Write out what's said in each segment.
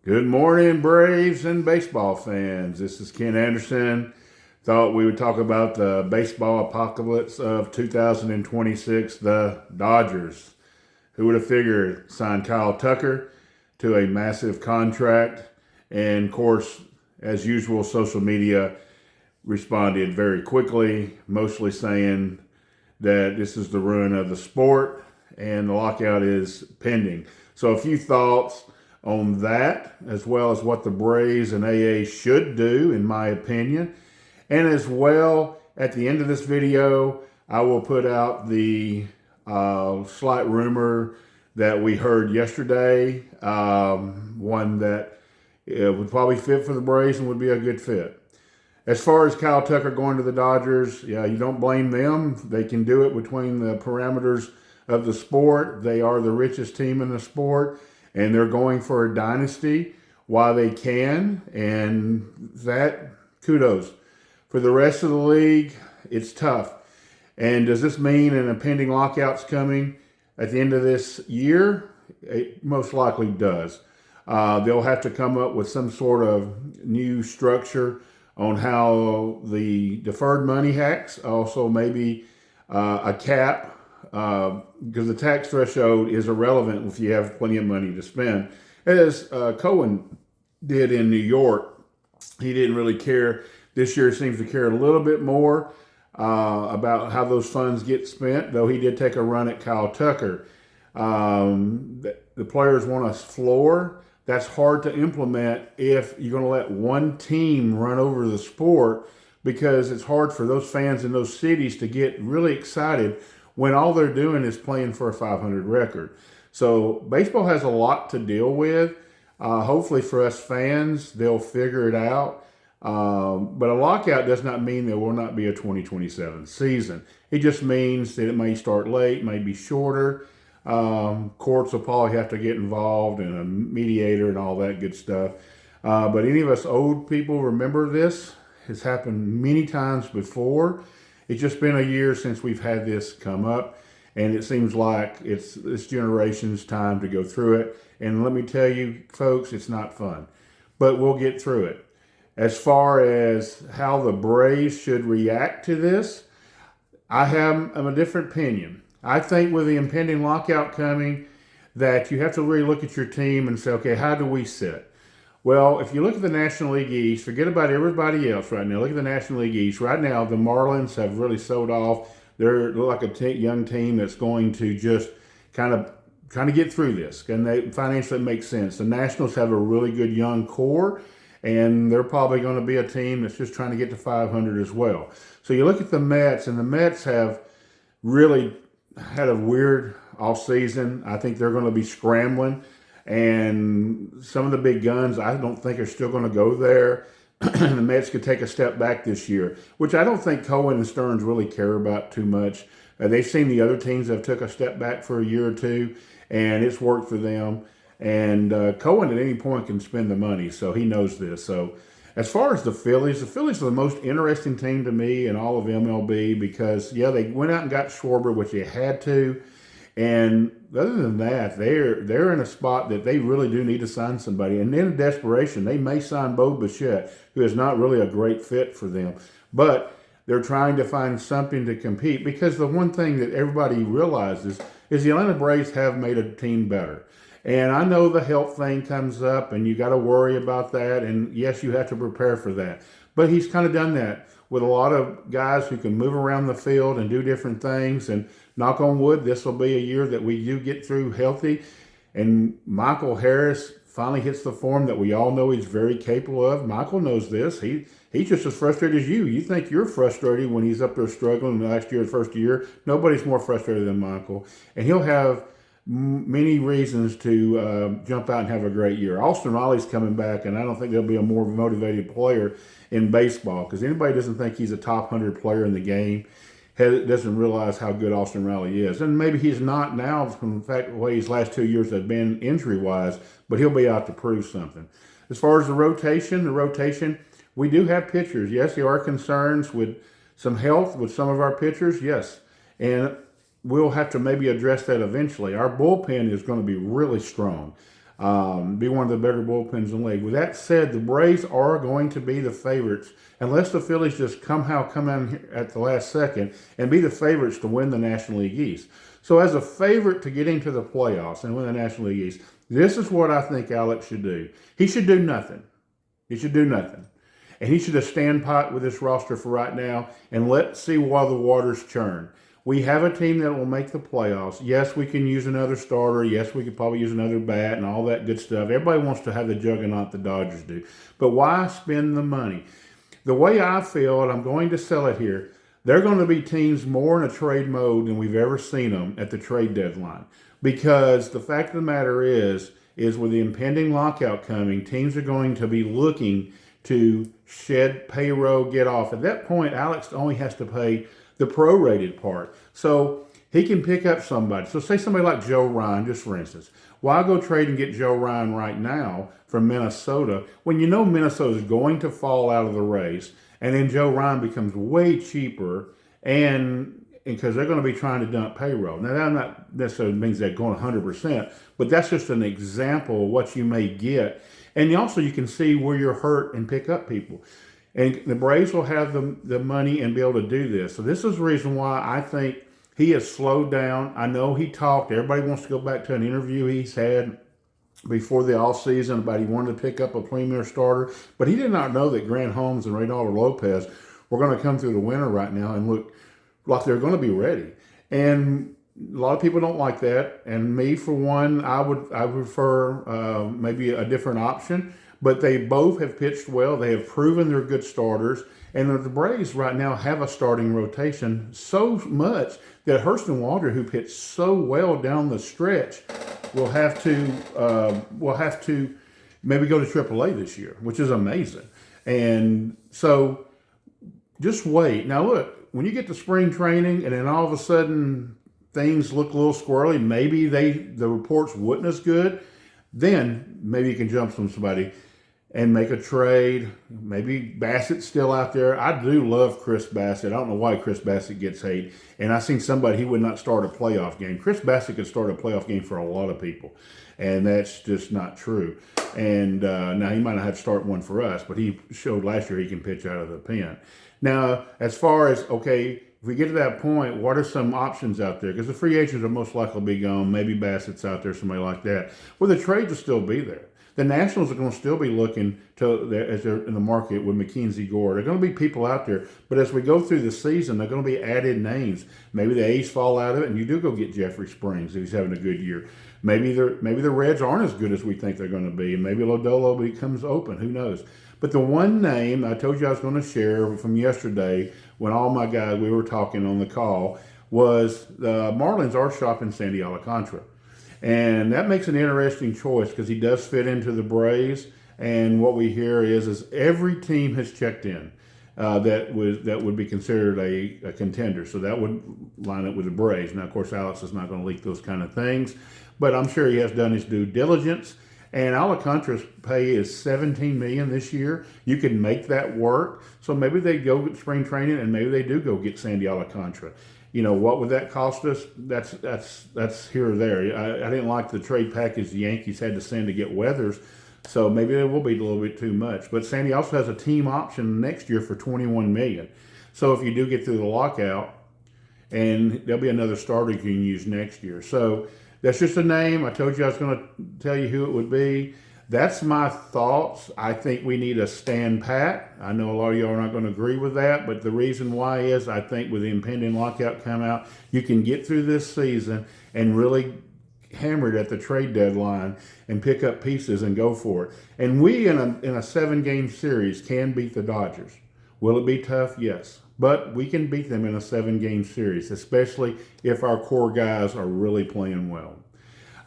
Good morning, Braves and baseball fans. This is Ken Anderson. Thought we would talk about the baseball apocalypse of 2026, the Dodgers. Who would have figured signed Kyle Tucker to a massive contract? And of course, as usual, social media responded very quickly, mostly saying that this is the ruin of the sport and the lockout is pending. So, a few thoughts on that, as well as what the Braves and AA should do, in my opinion. And as well, at the end of this video, I will put out the slight rumor that we heard yesterday, one that would probably fit for the Braves and would be a good fit. As far as Kyle Tucker going to the Dodgers, yeah, you don't blame them. They can do it between the parameters of the sport. They are the richest team in the sport, and they're going for a dynasty while they can, and that, kudos. For the rest of the league, it's tough. And does this mean an impending lockout's coming at the end of this year? It most likely does. They'll have to come up with some sort of new structure on how the deferred money hacks, also maybe a cap, because the tax threshold is irrelevant if you have plenty of money to spend. As Cohen did in New York, he didn't really care. This year seems to care a little bit more about how those funds get spent, though he did take a run at Kyle Tucker. The players want a floor. That's hard to implement if you're going to let one team run over the sport, because it's hard for those fans in those cities to get really excited when all they're doing is playing for a 500 record. So baseball has a lot to deal with. Hopefully for us fans, they'll figure it out. But a lockout does not mean there will not be a 2027 season. It just means that it may start late, may be shorter. Courts will probably have to get involved, and a mediator and all that good stuff. But any of us old people remember this. It's happened many times before. It's just been a year since we've had this come up, and it seems like it's this generation's time to go through it. And let me tell you, folks, it's not fun, but we'll get through it. As far as how the Braves should react to this, I'm a different opinion. I think with the impending lockout coming, that you have to really look at your team and say, okay, how do we sit? Well, if you look at the National League East, forget about everybody else right now. Look at the National League East. Right now, the Marlins have really sold off. They're like a young team that's going to just kind of get through this, and they financially make sense. The Nationals have a really good young core, and they're probably going to be a team that's just trying to get to 500 as well. So you look at the Mets, and the Mets have really had a weird offseason. I think they're going to be scrambling, and some of the big guns I don't think are still going to go there. The Mets could take a step back this year, which I don't think Cohen and Stearns really care about too much. They've seen the other teams that have took a step back for a year or two, and it's worked for them. And Cohen at any point can spend the money, so he knows this. So as far as the Phillies are the most interesting team to me in all of MLB, because, yeah, they went out and got Schwarber, which they had to. And other than that, they're in a spot that they really do need to sign somebody. And in desperation, they may sign Bo Bichette, who is not really a great fit for them. But they're trying to find something to compete, because the one thing that everybody realizes is the Atlanta Braves have made a team better. And I know the health thing comes up, and you got to worry about that. And yes, you have to prepare for that. But he's kind of done that with a lot of guys who can move around the field and do different things. And knock on wood, this will be a year that we do get through healthy. And Michael Harris finally hits the form that we all know he's very capable of. Michael knows this. He's just as frustrated as you. You think you're frustrated when he's up there struggling last year, the first year. Nobody's more frustrated than Michael. And he'll have many reasons to jump out and have a great year. Austin Riley's coming back, and I don't think there'll be a more motivated player in baseball, because anybody doesn't think he's a top 100 player in the game doesn't realize how good Austin Riley is. And maybe he's not now from the fact the way his last 2 years have been injury-wise, but he'll be out to prove something. As far as the rotation, we do have pitchers. Yes, there are concerns with some health with some of our pitchers, yes. And we'll have to maybe address that eventually. Our bullpen is going to be really strong. Be one of the better bullpens in the league. With that said, the Braves are going to be the favorites unless the Phillies just somehow come in at the last second and be the favorites to win the National League East. So as a favorite to get into the playoffs and win the National League East, this is what I think Alex should do. He should do nothing. He should do nothing. And he should just stand pat with this roster for right now and let's see while the waters churn. We have a team that will make the playoffs. Yes, we can use another starter. Yes, we could probably use another bat and all that good stuff. Everybody wants to have the juggernaut the Dodgers do. But why spend the money? The way I feel, and I'm going to sell it here, they're going to be teams more in a trade mode than we've ever seen them at the trade deadline. Because the fact of the matter is with the impending lockout coming, teams are going to be looking to shed payroll, get off. At that point, Alex only has to pay the prorated part. So he can pick up somebody. So say somebody like Joe Ryan, just for instance. Why go trade and get Joe Ryan right now from Minnesota when you know Minnesota is going to fall out of the race, and then Joe Ryan becomes way cheaper and because they're going to be trying to dump payroll. Now, that not necessarily means they're going 100%, but that's just an example of what you may get. And also you can see where you're hurt and pick up people. And the Braves will have the money and be able to do this. So this is the reason why I think he has slowed down. I know he talked. Everybody wants to go back to an interview he's had before the offseason about he wanted to pick up a premier starter. But he did not know that Grant Holmes and Reynaldo Lopez were going to come through the winter right now and look like they're going to be ready. And a lot of people don't like that. And me, for one, I prefer maybe a different option. But they both have pitched well. They have proven they're good starters. And the Braves right now have a starting rotation so much that Hurston Walker, who pitched so well down the stretch, will have to maybe go to AAA this year, which is amazing. And so just wait. Now look, when you get to spring training and then all of a sudden things look a little squirrely, maybe the reports wasn't as good, then maybe you can jump somebody and make a trade. Maybe Bassett's still out there. I do love Chris Bassett. I don't know why Chris Bassett gets hate. And I seen somebody, he would not start a playoff game. Chris Bassett could start a playoff game for a lot of people. And that's just not true. And now he might not have to start one for us, but he showed last year he can pitch out of the pen. Now, as far as, okay, if we get to that point, what are some options out there? Because the free agents are most likely to be gone. Maybe Bassett's out there, somebody like that. Well, the trades will still be there. The Nationals are going to still be looking as they're in the market with Mackenzie Gore. There are going to be people out there, but as we go through the season, they're going to be added names. Maybe the A's fall out of it, and you do go get Jeffrey Springs if he's having a good year. Maybe the Reds aren't as good as we think they're going to be, and maybe Lodolo becomes open. Who knows? But the one name I told you I was going to share from yesterday when all my guys, we were talking on the call, was the Marlins are shopping Sandy Alcantara. And that makes an interesting choice because he does fit into the Braves. And what we hear is every team has checked in that would be considered a contender. So that would line up with the Braves. Now, of course, Alex is not going to leak those kind of things, but I'm sure he has done his due diligence. And Alcantara's pay is $17 million this year. You can make that work. So maybe they go get spring training, and maybe they do go get Sandy Alcantara. You know, what would that cost us? That's here or there. I didn't like the trade package the Yankees had to send to get Weathers, so maybe it will be a little bit too much. But Sandy also has a team option next year for $21 million. So if you do get through the lockout, and there'll be another starter you can use next year. So that's just a name. I told you I was going to tell you who it would be. That's my thoughts. I think we need a stand pat. I know a lot of y'all are not going to agree with that, but the reason why is I think with the impending lockout come out, you can get through this season and really hammer it at the trade deadline and pick up pieces and go for it. And we, in a 7-game series, can beat the Dodgers. Will it be tough? Yes. But we can beat them in a 7-game series, especially if our core guys are really playing well.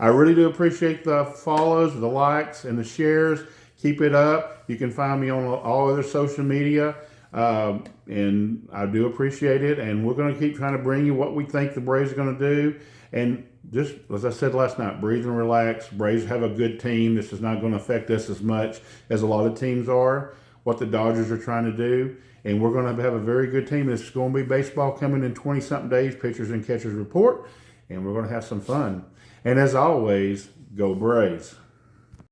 I really do appreciate the follows, the likes, and the shares. Keep it up. You can find me on all other social media, and I do appreciate it. And we're going to keep trying to bring you what we think the Braves are going to do. And just as I said last night, breathe and relax. Braves have a good team. This is not going to affect us as much as a lot of teams are, what the Dodgers are trying to do. And we're going to have a very good team. This is going to be baseball coming in 20-something days, pitchers and catchers report, and we're going to have some fun. And as always, go Braves.